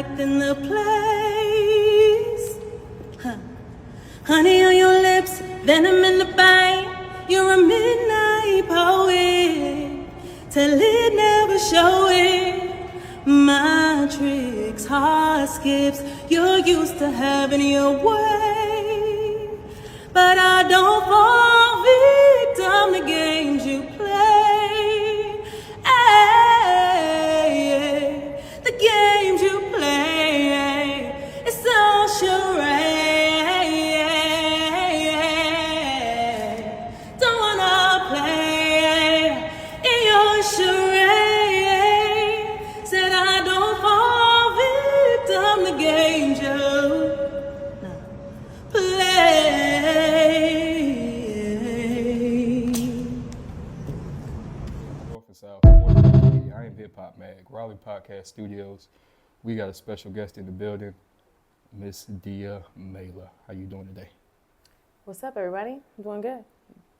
directing the place. Huh. Honey on your lips, venom in the bite. You're a midnight poet, till it never show it. My tricks, heart skips. You're used to having your way, but I don't fall victim to games you play. Ay, the games you play, it's all charade. Don't wanna play in your charade. Said I don't fall victim to games you North and South, I am Hip Hop Mag, Raleigh Podcast Studios. We got a special guest in the building, Miss Dia Mela. How you doing today? What's up, everybody? I'm doing good.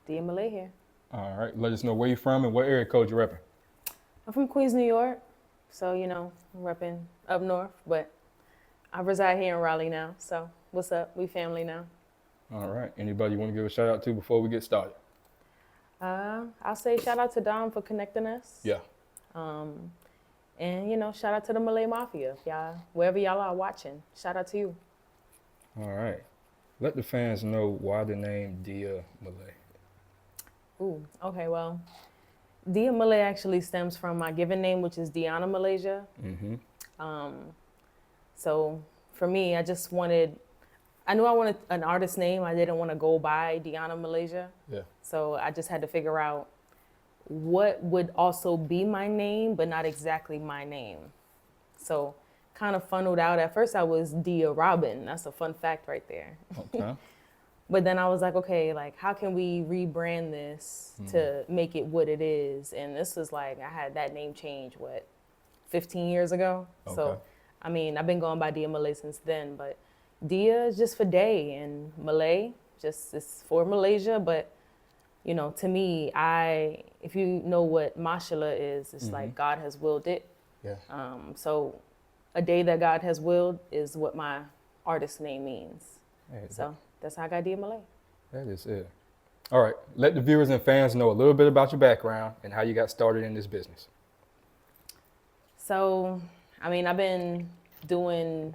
Dia Malay here. All right, let us know where you're from and what area code you're repping. I'm from Queens, New York, so I'm repping up north, but I reside here in Raleigh now. So what's up? We family now. All right, anybody you want to give a shout out to before we get started? I'll say shout out to Dom for connecting us. Yeah. And shout out to the Malay Mafia. Y'all, wherever y'all are watching, shout out to you. All right, let the fans know why the name Dia Malay. Ooh, okay, well, Dia Malay actually stems from my given name, which is Diana Malaysia. Mm-hmm. So for me, I knew I wanted an artist name. I didn't want to go by Diana Malaysia. Yeah. So I just had to figure out what would also be my name, but not exactly my name. So kind of funneled out. At first I was Dia Robin. That's a fun fact right there. Okay. But then I was like, okay, like how can we rebrand this to make it what it is? And this was like, I had that name change, 15 years ago? Okay. So, I've been going by Dia Malay since then, but Dia is just for day, and Malay just is for Malaysia. But, to me, if you know what mashallah is, it's like God has willed it. Yeah. So a day that God has willed is what my artist name means. Hey, So that's how I got Dia Malay. that is it. All right, let the viewers and fans know a little bit about your background and how you got started in this business. So, I've been doing,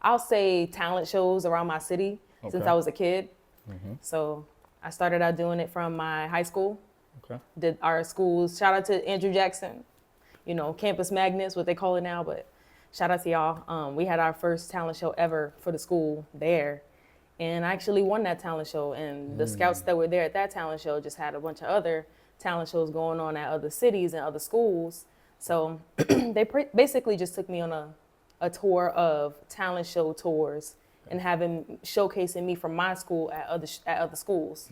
I'll say, talent shows around my city since Okay. I was a kid. Mm-hmm. So I started out doing it from my high school. Okay. Did our schools, shout out to Andrew Jackson, Campus Magnets, what they call it now, but shout out to y'all. We had our first talent show ever for the school there. And I actually won that talent show. And the scouts that were there at that talent show just had a bunch of other talent shows going on at other cities and other schools. So they basically just took me on a tour of talent show tours and showcasing me from my school at other schools.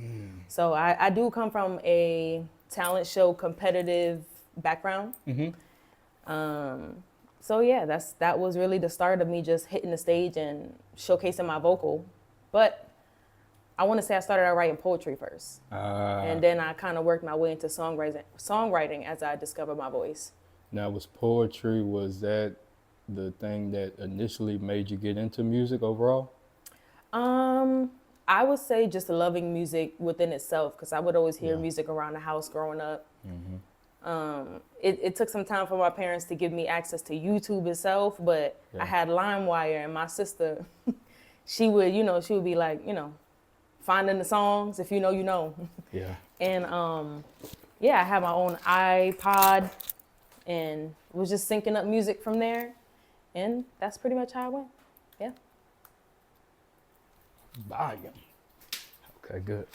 So I do come from a talent show competitive background. Mm-hmm. So yeah, that was really the start of me just hitting the stage and showcasing my vocal. But I want to say I started out writing poetry first. And then I kind of worked my way into songwriting as I discovered my voice. Now, was that the thing that initially made you get into music overall? I would say just loving music within itself, because I would always hear Yeah. music around the house growing up. Mm-hmm. It took some time for my parents to give me access to YouTube itself, but Yeah. I had LimeWire, and my sister, she would be like, finding the songs, if you know, you know. Yeah. And I had my own iPod and was just syncing up music from there. And that's pretty much how I went. Yeah. Volume. Okay, good.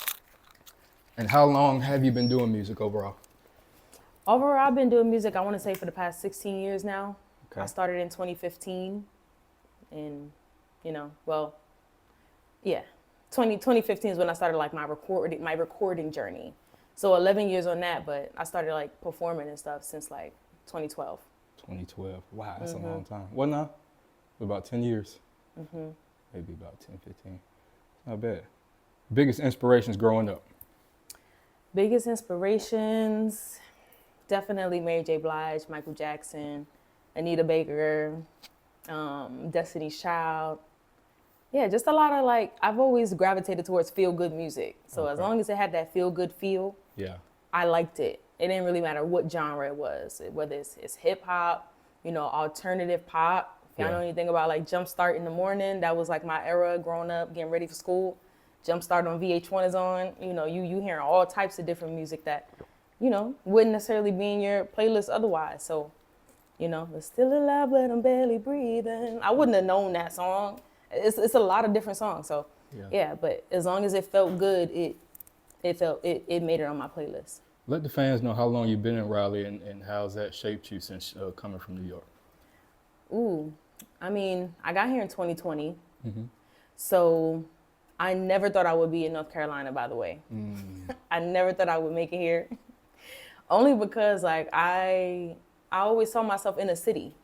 And how long have you been doing music overall? Overall, I've been doing music, I want to say, for the past 16 years now. Okay. I started in 2015. And, 2015 is when I started like my recording journey. So 11 years on that, but I started like performing and stuff since like 2012. 2012. Wow, that's a long time. What now? About 10 years. Maybe about 10, 15. Not bad. Biggest inspirations growing up? Biggest inspirations, definitely Mary J. Blige, Michael Jackson, Anita Baker, Destiny's Child. Yeah, just a lot of like, I've always gravitated towards feel good music. So as long as it had that feel good feel, Yeah. I liked it. It didn't really matter what genre it was, whether it's hip hop, alternative pop. If y'all know anything about like Jumpstart in the morning, that was like my era growing up, getting ready for school. Jumpstart on VH1 is on. You hearing all types of different music that, wouldn't necessarily be in your playlist otherwise. So, but still alive, but I'm barely breathing. I wouldn't have known that song. It's a lot of different songs. So yeah, but as long as it felt good, it made it on my playlist. Let the fans know how long you've been in Raleigh and how's that shaped you since coming from New York. Ooh, I mean, I got here in 2020. So I never thought I would be in North Carolina, by the way. I never thought I would make it here. Only because like I always saw myself in a city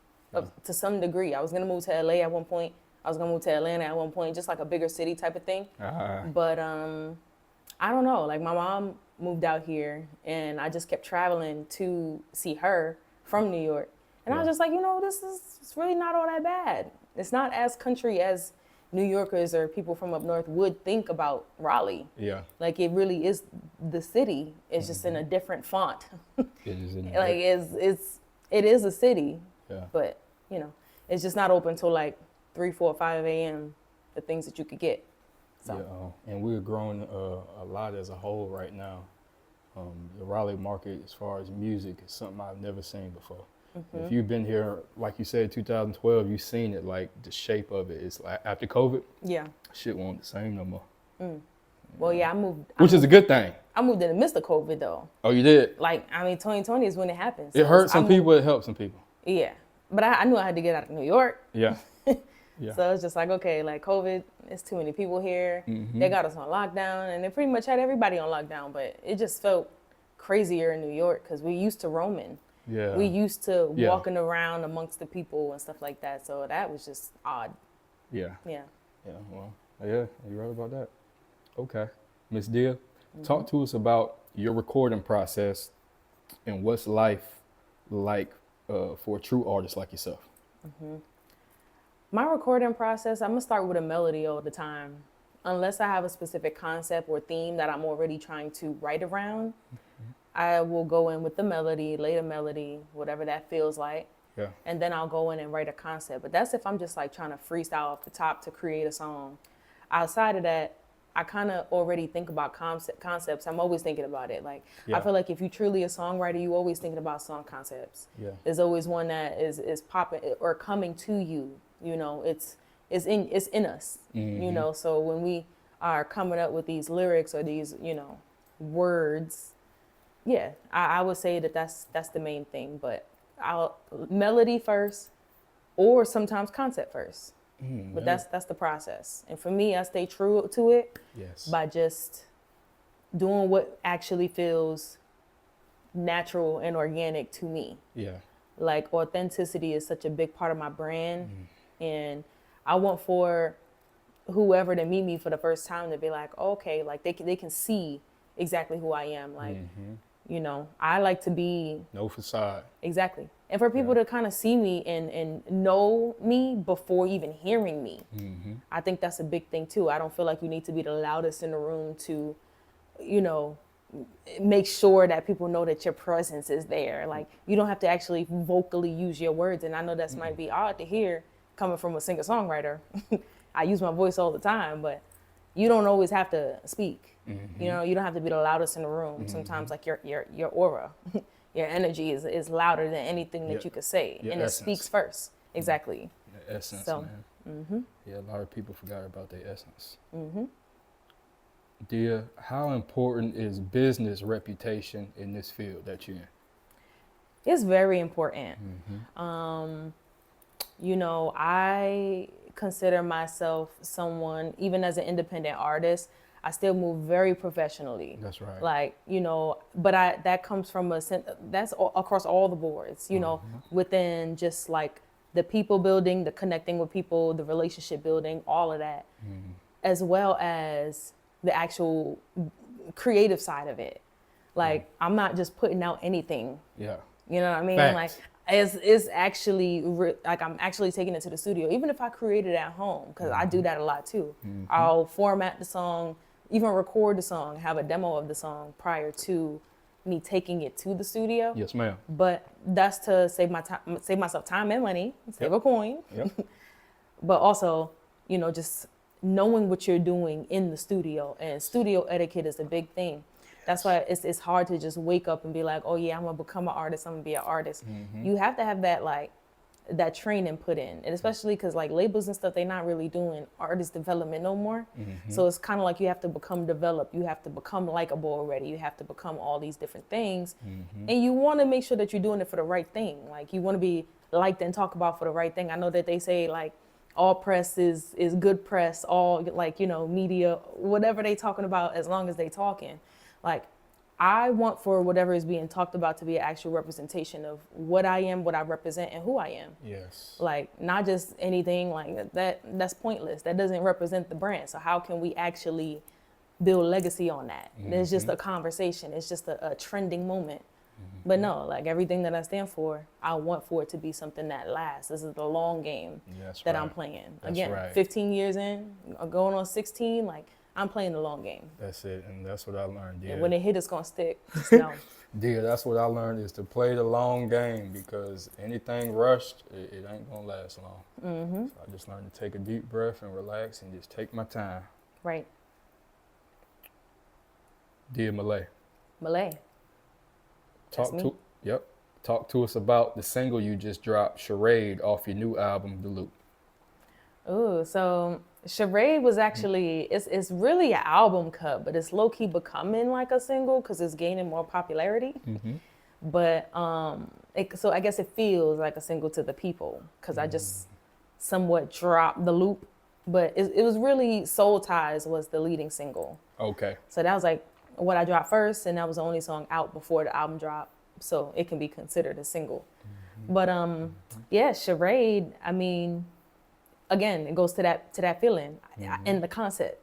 to some degree. I was gonna move to LA at one point. I was gonna move to Atlanta at one point, just like a bigger city type of thing. But I don't know, like my mom moved out here and I just kept traveling to see her from New York. And I was just like, it's really not all that bad. It's not as country as New Yorkers or people from up north would think about Raleigh. Yeah. Like it really is the city. It's just in a different font. It is in Like it is a city. Yeah. But, it's just not open till like 3, 4, 5 a.m. the things that you could get. So. Yeah, and we're growing a lot as a whole right now. The Raleigh market, as far as music, is something I've never seen before. If you've been here, like you said, 2012, you've seen it, like the shape of it. It's like after COVID, shit won't the same no more. Well, yeah, I moved. Which is a good thing. I moved in the midst of COVID, though. Oh, you did? Like, 2020 is when it happened. So it hurt some people, it helped some people. Yeah. But I knew I had to get out of New York. Yeah. Yeah. So it's just like, okay, like COVID, it's too many people here. They got us on lockdown, and they pretty much had everybody on lockdown. But it just felt crazier in New York because we used to roaming. Yeah. We used to walking around amongst the people and stuff like that. So that was just odd. Yeah. Yeah. Yeah. Well, yeah, you're right about that. Okay. Miss Dia, talk to us about your recording process and what's life like for a true artist like yourself. My recording process, I'm gonna start with a melody all the time. Unless I have a specific concept or theme that I'm already trying to write around, I will go in with the melody, lay the melody, whatever that feels like. Yeah. And then I'll go in and write a concept. But that's if I'm just like trying to freestyle off the top to create a song. Outside of that, I kind of already think about concepts. I'm always thinking about it. Like, I feel like if you're truly a songwriter, you always thinking about song concepts. Yeah. There's always one that is popping or coming to you. It's in us. So when we are coming up with these lyrics or these, words, I would say that's the main thing. But I'll melody first, or sometimes concept first. But that's the process. And for me, I stay true to it by just doing what actually feels natural and organic to me. Yeah. Like authenticity is such a big part of my brand. And I want for whoever to meet me for the first time to be like, okay, like they can see exactly who I am. Like, I like to be no facade. Exactly. And for people to kind of see me and know me before even hearing me, I think that's a big thing too. I don't feel like you need to be the loudest in the room to, make sure that people know that your presence is there. Like, you don't have to actually vocally use your words. And I know that might be odd to hear coming from a singer-songwriter. I use my voice all the time, but you don't always have to speak. You don't have to be the loudest in the room. Sometimes like your aura, your energy is louder than anything that you could say. And essence. It speaks first. Exactly. The essence, man. Yeah, a lot of people forgot about their essence. Dia, how important is business reputation in this field that you're in? It's very important. I consider myself someone, even as an independent artist, I still move very professionally. That's right. Like, but that comes from that's across all the boards, within just like the people building, the connecting with people, the relationship building, all of that, as well as the actual creative side of it. Like, I'm not just putting out anything. Yeah. You know what I mean? Facts. Like, It's actually like I'm actually taking it to the studio, even if I create it at home, because I do that a lot too. I'll format the song, even record the song, have a demo of the song prior to me taking it to the studio. Yes, ma'am. But that's to save my time, save myself time and money, save a coin. Yep. But also, just knowing what you're doing in the studio, and studio etiquette is a big thing. That's why it's hard to just wake up and be like, oh yeah, I'm gonna become an artist, I'm gonna be an artist. You have to have that training put in, and especially because like labels and stuff, they're not really doing artist development no more. So it's kind of like you have to become developed, you have to become likable already, you have to become all these different things, and you want to make sure that you're doing it for the right thing. Like you want to be liked and talked about for the right thing. I know that they say like all press is good press, all like media, whatever they talking about, as long as they talking. Like, I want for whatever is being talked about to be an actual representation of what I am, what I represent, and who I am. Yes. Like, not just anything like that. That's pointless. That doesn't represent the brand. So how can we actually build legacy on that? It's just a conversation. It's just a trending moment. But no, like everything that I stand for, I want for it to be something that lasts. This is the long game that I'm playing. That's Again, right. 15 years in, going on 16, like I'm playing the long game. That's it, and that's what I learned. And when it hit, it's gonna stick. Just know. Yeah, that's what I learned, is to play the long game, because anything rushed, it ain't gonna last long. So I just learned to take a deep breath and relax and just take my time. Right. Dear Malay, Malay. That's me. Talk to us about the single you just dropped, Charade, off your new album, The Loop. Ooh, so Charade was actually, it's really an album cut, but it's low-key becoming like a single because it's gaining more popularity. But so I guess it feels like a single to the people because I just somewhat dropped The Loop. But it was really Soul Ties was the leading single. Okay. So that was like what I dropped first, and that was the only song out before the album dropped. So it can be considered a single. But yeah, Charade, I mean, again, it goes to that feeling and the concept.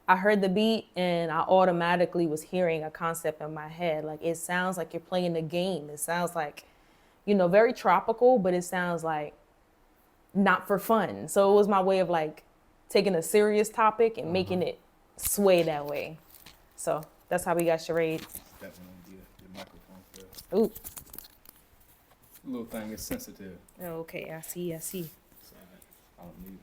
I heard the beat and I automatically was hearing a concept in my head. Like it sounds like you're playing a game. It sounds like, very tropical, but it sounds like not for fun. So it was my way of like taking a serious topic and making it sway that way. So that's how we got Charade. Definitely the microphone first. Ooh. Little thing is sensitive. Okay, I see. Sorry, I don't need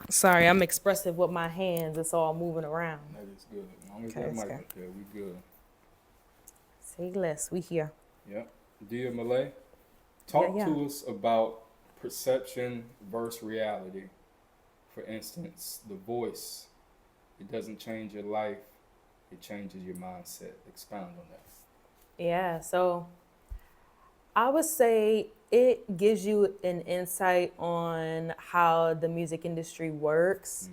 it. Sorry, I'm expressive with my hands. It's all moving around. That is good. As long as Okay, that that's mic up there, we good. Say less. We here. Yep. Dear Malay, talk Yeah. to us about perception versus reality. For instance, the voice, it doesn't change your life, it changes your mindset. Expound on that. Yeah, so I would say it gives you an insight on how the music industry works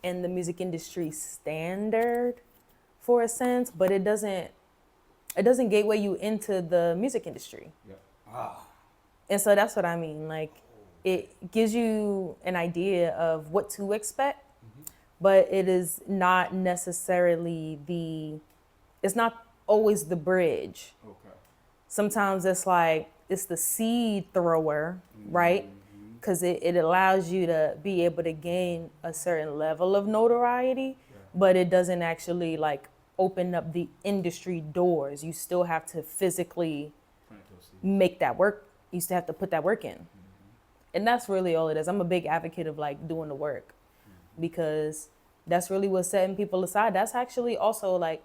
and the music industry standard for a sense, but it doesn't gateway you into the music industry. Yeah. And so that's what I mean. Like it gives you an idea of what to expect, but it is not necessarily it's not always the bridge. Okay. Sometimes it's like, it's the seed thrower, right? Because it allows you to be able to gain a certain level of notoriety, but it doesn't actually like open up the industry doors. You still have to physically make that work. You still have to put that work in. And that's really all it is. I'm a big advocate of like doing the work because that's really what's setting people aside. That's actually also like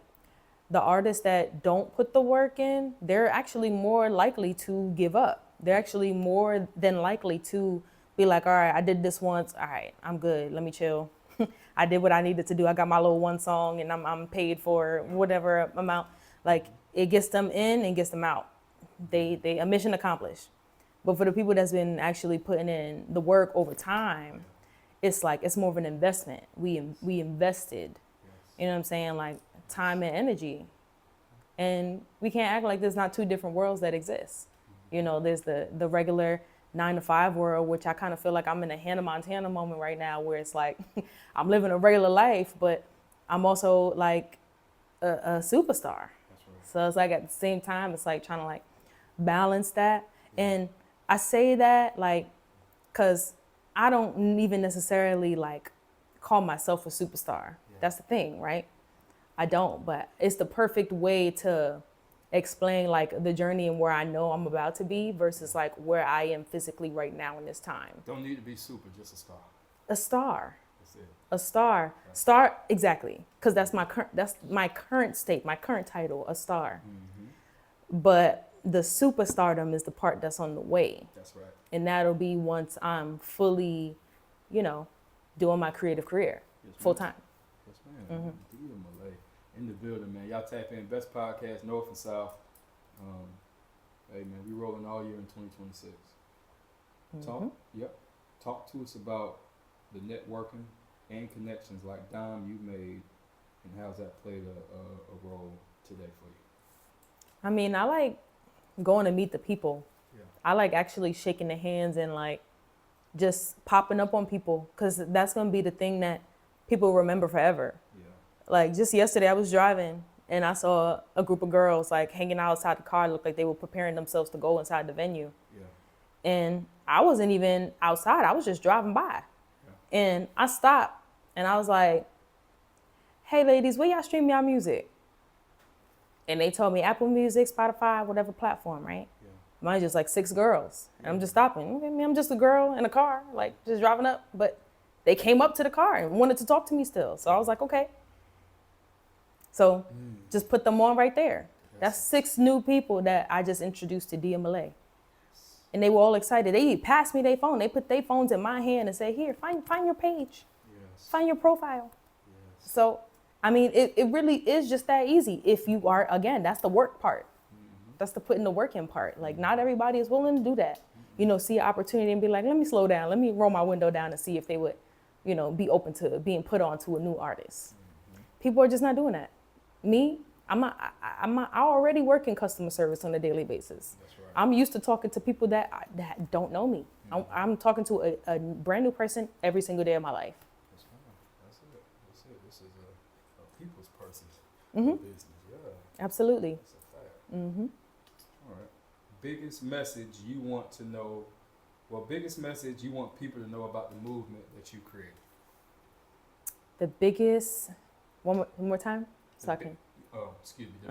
the artists that don't put the work in, they're actually more likely to give up. They're actually more than likely to be like, all right, I did this once. All right, I'm good. Let me chill. I did what I needed to do. I got my little one song and I'm paid for whatever amount. Like it gets them in and gets them out. They a mission accomplished. But for the people that's been actually putting in the work over time, it's like, it's more of an investment. We invested, you know what I'm saying? Like time and energy. And we can't act like there's not two different worlds that exist. There's the regular 9-to-5 world, which I kind of feel like I'm in a Hannah Montana moment right now where it's like, I'm living a regular life, but I'm also like a superstar. That's right. So it's like at the same time, it's like trying to like balance that. And I say that like, cause I don't even necessarily like call myself a superstar. That's the thing, right? I don't, but it's the perfect way to explain like the journey and where I know I'm about to be versus like where I am physically right now in this time. Don't need to be super, just a star. A star. That's it. A star. Right. Star, exactly. Because that's my current state, my current title, a star. But the superstardom is the part that's on the way. That's right. And that'll be once I'm fully, doing my creative career full time. Yes, ma'am. Dia Malay in the building, man. Y'all tap in. Best podcast, North and South. Hey, man, we rolling all year in 2026. Talk to us about the networking and connections like Dom you made, and how's that played a role today for you? I mean, I like going to meet the people. Yeah. I like actually shaking the hands and like just popping up on people, because that's going to be the thing that people remember forever. Yeah. Like just yesterday I was driving and I saw a group of girls like hanging outside the car. It looked like they were preparing themselves to go inside the venue. Yeah. And I wasn't even outside. I was just driving by. Yeah. And I stopped and I was like, hey ladies, where y'all stream y'all music? And they told me Apple Music, Spotify, whatever platform, right? Yeah. Mine's just like 6 girls. And I'm just stopping. Okay, I'm just a girl in a car, like just driving up. But they came up to the car and wanted to talk to me still. So I was like, okay. So just put them on right there. That's 6 new people that I just introduced to Dia Malay. And they were all excited. They passed me their phone. They put their phones in my hand and said, here, find your page. Yes. Find your profile. Yes. So, I mean, it really is just that easy. If you are, again, that's the work part. That's the putting the work in part. Like, not everybody is willing to do that. See an opportunity and be like, let me slow down. Let me roll my window down and see if they would, be open to being put on to a new artist. People are just not doing that. Me, I already work in customer service on a daily basis. That's right. I'm used to talking to people that don't know me. I'm talking to a brand new person every single day of my life. That's fine. That's it. This is a people's person business. Yeah. Absolutely. That's a fact. All right. Biggest message you want to know? Well, biggest message you want people to know about the movement that you created? The biggest. One more time. The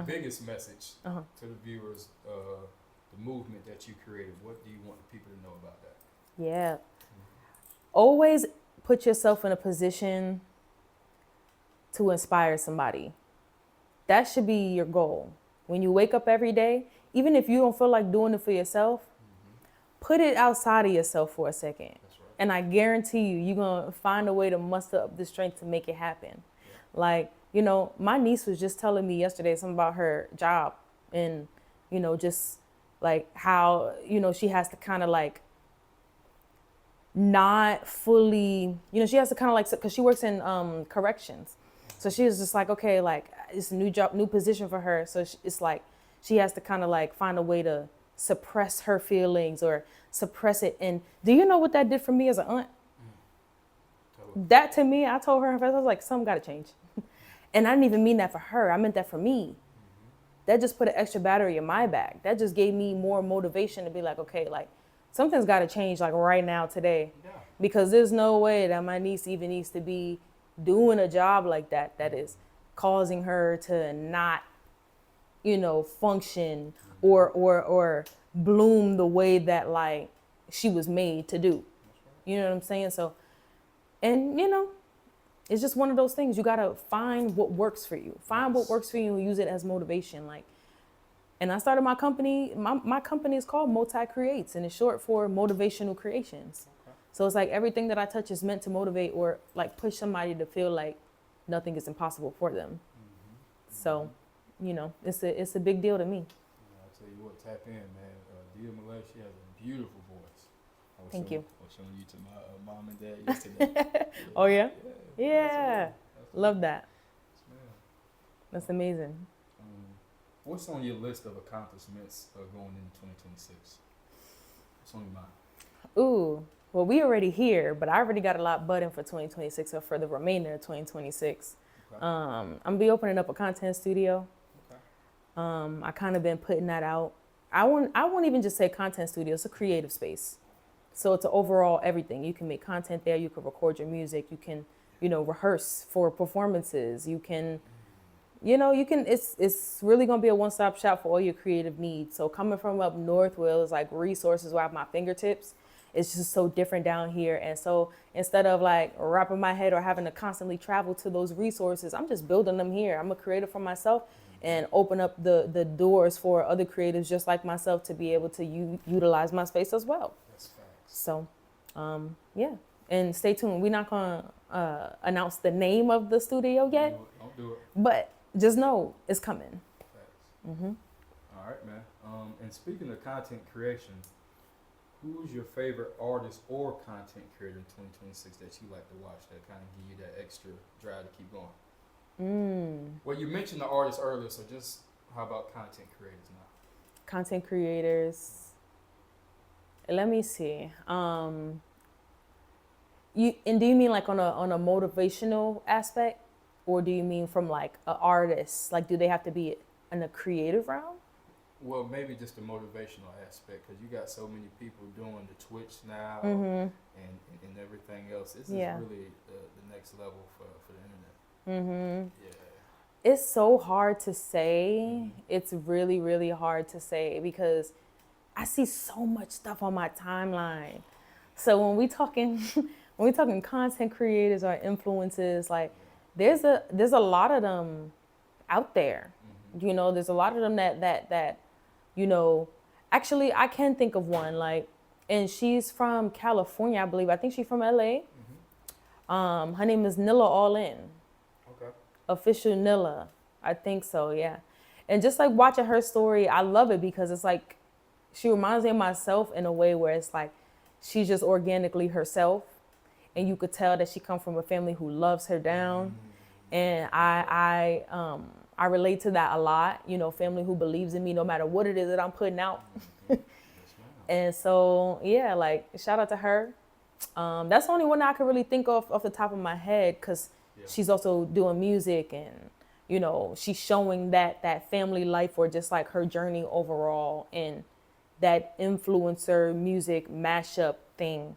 biggest message to the viewers, the movement that you created. What do you want people to know about that? Yeah. Always put yourself in a position to inspire somebody. That should be your goal. When you wake up every day, even if you don't feel like doing it for yourself, put it outside of yourself for a second. That's right. And I guarantee you're going to find a way to muster up the strength to make it happen. Yeah. Like, my niece was just telling me yesterday something about her job and, just like how, she has to kind of like not fully, she has to kind of like, because she works in corrections. So she was just like, okay, like it's a new job, new position for her. So it's like she has to kind of like find a way to suppress her feelings or suppress it. And do you know what that did for me as an aunt? That to me, I told her, I was like, something got to change. And I didn't even mean that for her. I meant that for me. That just put an extra battery in my back. That just gave me more motivation to be like, okay, like something's got to change like right now today. Yeah. Because there's no way that my niece even needs to be doing a job like that is causing her to not, function or bloom the way that like she was made to do. You know what I'm saying? So, and it's just one of those things. You got to find what works for you. Find what works for you and use it as motivation. Like, and I started my company. My company is called Multi Creates, and it's short for Motivational Creations. Okay. So it's like everything that I touch is meant to motivate or like push somebody to feel like nothing is impossible for them. So, it's a big deal to me. Yeah, I'll tell you what, tap in, man. Dia Malay, she has a beautiful voice. Thank you. I was showing you to my mom and dad yesterday. Oh, yeah? Yeah. Yeah. Love that. Yes, that's amazing. What's on your list of accomplishments going into 2026? What's on your mind? Ooh, well, we already here, but I already got a lot budding for 2026 or for the remainder of 2026. Okay. I'm going to be opening up a content studio. Okay. I kind of been putting that out. I won't even just say content studio. It's a creative space. So it's an overall everything. You can make content there. You can record your music. You can, rehearse for performances. You can, it's really going to be a one-stop shop for all your creative needs. So coming from up north where it's like resources where I have my fingertips, it's just so different down here. And so instead of like wrapping my head or having to constantly travel to those resources, I'm just building them here. I'm a creator for myself and open up the doors for other creatives just like myself to be able to utilize my space as well. That's facts. So, yeah. And stay tuned. We're not going to announce the name of the studio yet, Don't do it. but just know it's coming. Facts. All right, man. And speaking of content creation, who's your favorite artist or content creator in 2026 that you like to watch that kind of give you that extra drive to keep going? Well, you mentioned the artists earlier, so just how about content creators now? Content creators. Let me see. Do you mean like on a motivational aspect, or do you mean from like an artist? Like, do they have to be in a creative realm? Well, maybe just the motivational aspect, because you got so many people doing the Twitch now and everything else. This is really the next level for the internet. Yeah. It's so hard to say. It's really, really hard to say because I see so much stuff on my timeline. So when we talking content creators or influencers, like there's a lot of them out there. There's a lot of them that actually I can think of one, like, and she's from California, I believe. I think she's from LA. Her name is Nilla All In. Okay. Official Nilla. I think so, yeah. And just like watching her story, I love it because it's like she reminds me of myself in a way where it's like she's just organically herself, and you could tell that she comes from a family who loves her down. And I relate to that a lot, family who believes in me no matter what it is that I'm putting out. And so, yeah, like, shout out to her. That's the only one I could really think of off the top of my head, because she's also doing music and, she's showing that family life, or just like her journey overall and that influencer music mashup thing.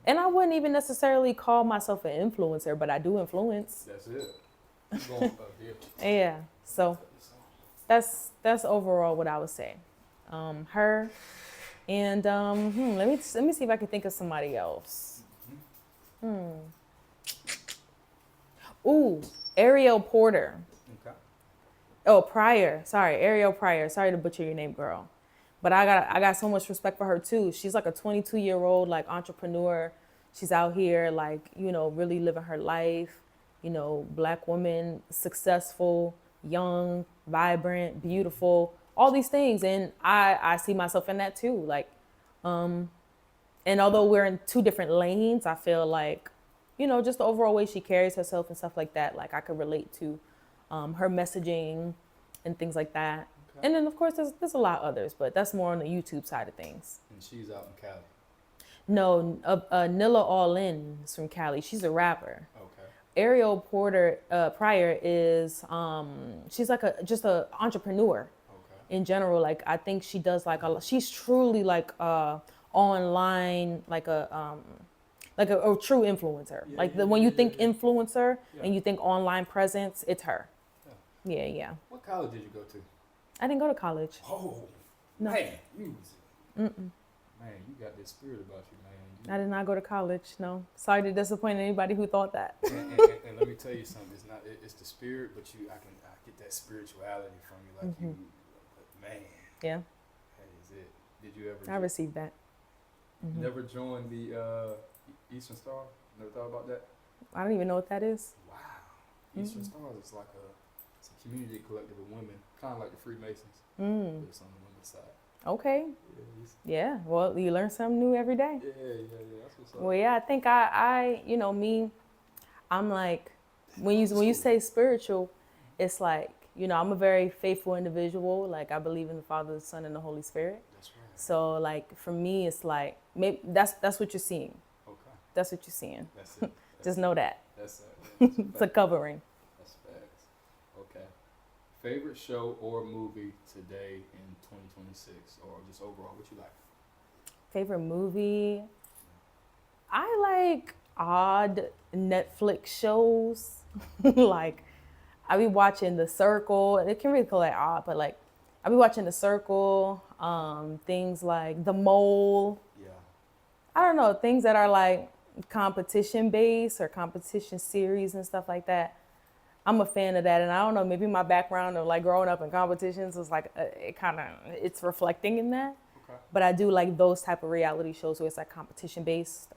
And I wouldn't even necessarily call myself an influencer, but I do influence. That's it. Keep going, Yeah. So that's overall what I would say. Her and let me see if I can think of somebody else. Ooh, Ariel Porter. Okay. Oh, Pryor. Sorry, Ariel Pryor. Sorry to butcher your name, girl. But I got so much respect for her too. She's like a 22-year-old like entrepreneur. She's out here like, really living her life. Black woman, successful, young, vibrant, beautiful, all these things. And I see myself in that too. Like, and although we're in two different lanes, I feel like, just the overall way she carries herself and stuff like that, like I could relate to her messaging and things like that. Okay. And then of course there's a lot of others, but that's more on the YouTube side of things. And she's out in Cali. No, Nilla All In is from Cali. She's a rapper. Okay. Ariel Porter Pryor is she's like just a entrepreneur. Okay. In general. Like I think she does like she's truly like online, like a true influencer. When you think influencer and you think online presence, it's her. Yeah. What college did you go to? I didn't go to college. Oh, no. Man, man, you got this spirit about you, man. I did not go to college. No, sorry to disappoint anybody who thought that. and let me tell you something. It's the spirit, but I get that spirituality from you, like you, man. Yeah. That is it. Did you ever? I received that. Never joined the Eastern Star? Never thought about that? I don't even know what that is. Wow. Eastern Stars is like it's a community collective of women, kind of like the Freemasons, but it's on the women's side. Okay. Yeah. Well, you learn something new every day. Yeah. That's what's up. Well, yeah, I think I me, I'm like, when you say spiritual, it's like, I'm a very faithful individual. Like I believe in the Father, the Son, and the Holy Spirit. That's right. So like for me, it's like maybe that's what you're seeing. Okay. That's what you're seeing. That's it. Just know that. That's it. It's a covering. That's facts. Okay. Favorite show or movie today in 2026, or just overall, what you like? Favorite movie? I like odd Netflix shows. Like, I be watching The Circle. It can really feel like odd, but like, I be watching The Circle. Things like The Mole. Yeah. I don't know, things that are like competition based or competition series and stuff like that. I'm a fan of that, and I don't know, maybe my background of like growing up in competitions was like it's reflecting in that. Okay. But I do like those type of reality shows where it's like competition based.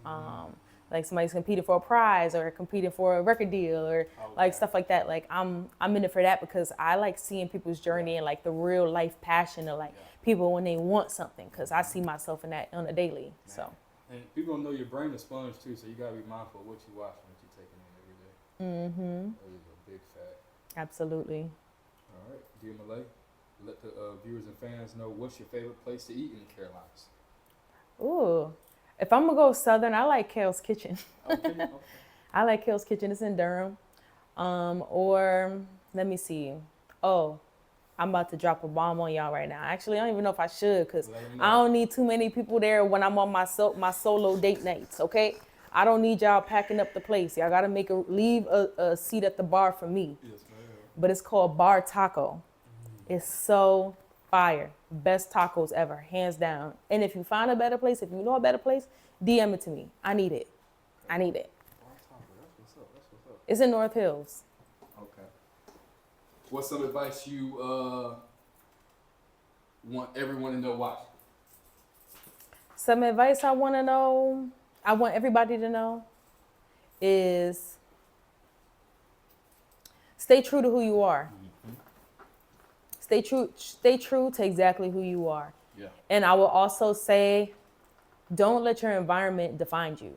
Like somebody's competing for a prize or competing for a record deal or like stuff like that. Like I'm in it for that because I like seeing people's journey and like the real life passion of like people when they want something, because I see myself in that on a daily. So. And people don't know your brain is sponge too, so you gotta be mindful of what you watch and what you're taking in every day. Mm-hmm. That is a big fact. Absolutely. All right, dear Malay, let the viewers and fans know what's your favorite place to eat in the Carolinas. Ooh, if I'm gonna go southern, I like Kale's Kitchen. Okay, okay. I like Kale's Kitchen. It's in Durham. Or let me see. Oh, I'm about to drop a bomb on y'all right now. Actually, I don't even know if I should, because I don't need too many people there when I'm on my solo date nights, okay? I don't need y'all packing up the place. Y'all gotta leave a seat at the bar for me. Yes, ma'am. But it's called Bar Taco. It's so fire. Best tacos ever, hands down. And if you find a better place, if you know a better place, DM it to me. I need it. I need it. That's what's up. That's what's up. It's in North Hills. Okay. What's some advice you want everyone to know watching? Some advice I want everybody to know is stay true to who you are. Stay true to exactly who you are. Yeah. And I will also say, don't let your environment define you.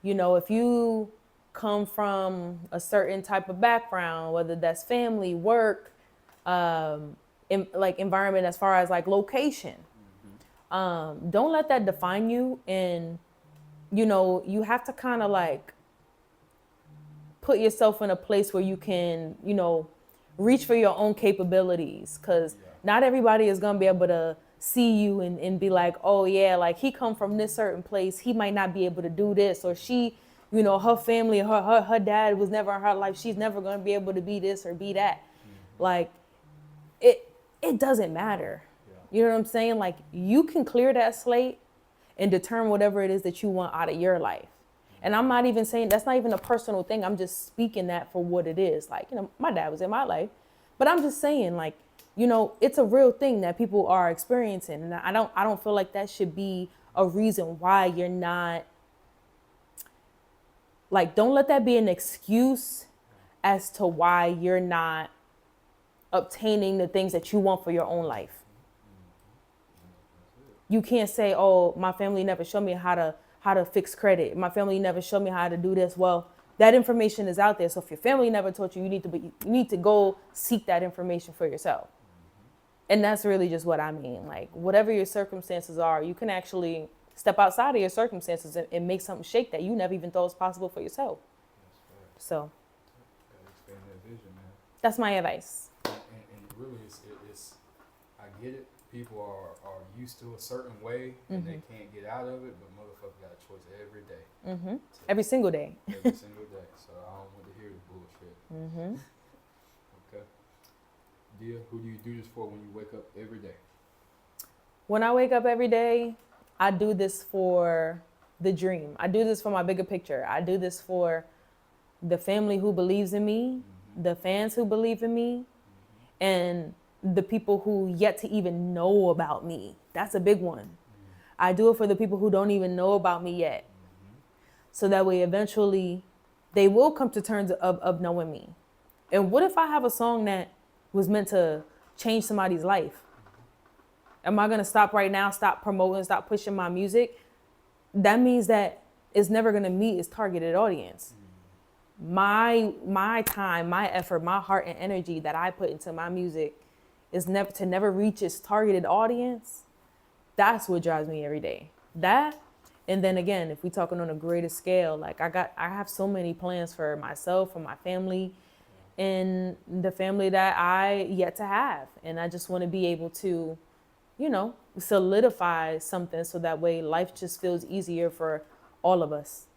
You know, if you come from a certain type of background, whether that's family, work, environment as far as like location, don't let that define you. And, you know, you have to kind of like put yourself in a place where you can, you know, reach for your own capabilities, because not everybody is going to be able to see you and be like, oh yeah, like he come from this certain place, he might not be able to do this, or she, you know, her family, her dad was never in her life, she's never going to be able to be this or be that. Like it doesn't matter. You know what I'm saying? Like, you can clear that slate and determine whatever it is that you want out of your life. And I'm not even saying, that's not even a personal thing. I'm just speaking that for what it is. Like, you know, my dad was in my life, but I'm just saying, like, you know, it's a real thing that people are experiencing. And I don't feel like that should be a reason why you're not, like, don't let that be an excuse as to why you're not obtaining the things that you want for your own life. You can't say, oh, my family never showed me how to fix credit. My family never showed me how to do this. Well, that information is out there. So if your family never taught you, you need to go seek that information for yourself. And that's really just what I mean. Like, whatever your circumstances are, you can actually step outside of your circumstances and make something shake that you never even thought was possible for yourself. So Expand that vision, man. that's my advice. And really, it's I get it. People are used to a certain way and they can't get out of it, but motherfucker got a choice every day. Every single day. Every single day. So I don't want to hear the bullshit. Okay. Dia, who do you do this for when you wake up every day? When I wake up every day, I do this for the dream. I do this for my bigger picture. I do this for the family who believes in me, the fans who believe in me, and the people who yet to even know about me. That's a big one. I do it for the people who don't even know about me yet. So that way eventually they will come to terms of knowing me. And what if I have a song that was meant to change somebody's life? Am I gonna stop right now, stop promoting, stop pushing my music? That means that it's never gonna meet its targeted audience. My time, my effort, my heart and energy that I put into my music is never reach its targeted audience. That's what drives me every day. That, and then again, if we're talking on a greater scale, like I have so many plans for myself, for my family, in the family that I yet to have. And I just want to be able to, you know, solidify something so that way life just feels easier for all of us.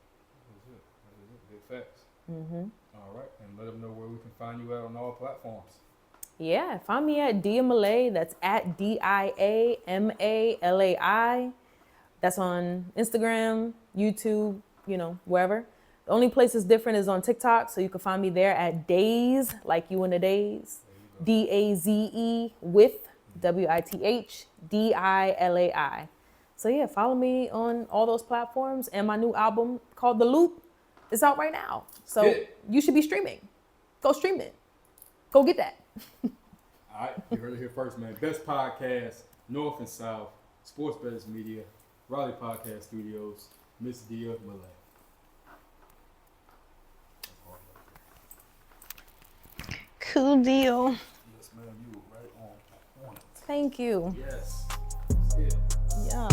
Big facts. All right, and let them know where we can find you at on all platforms. Yeah, find me at Dia Malay. That's at DIAMALAI. That's on Instagram, YouTube, you know, wherever. The only place that's different is on TikTok, so you can find me there at Daze, like you in the days. DAZE with WITHDILAI. So yeah, follow me on all those platforms, and my new album called The Loop is out right now. So you should be streaming. Go stream it. Go get that. All right, you heard it here first, man. Best podcast, North and South, Sports Betters Media, Raleigh Podcast Studios, Miss Dia Malay. Cool deal. Yes, ma'am, you were right on it. Thank you. Yes. Yeah.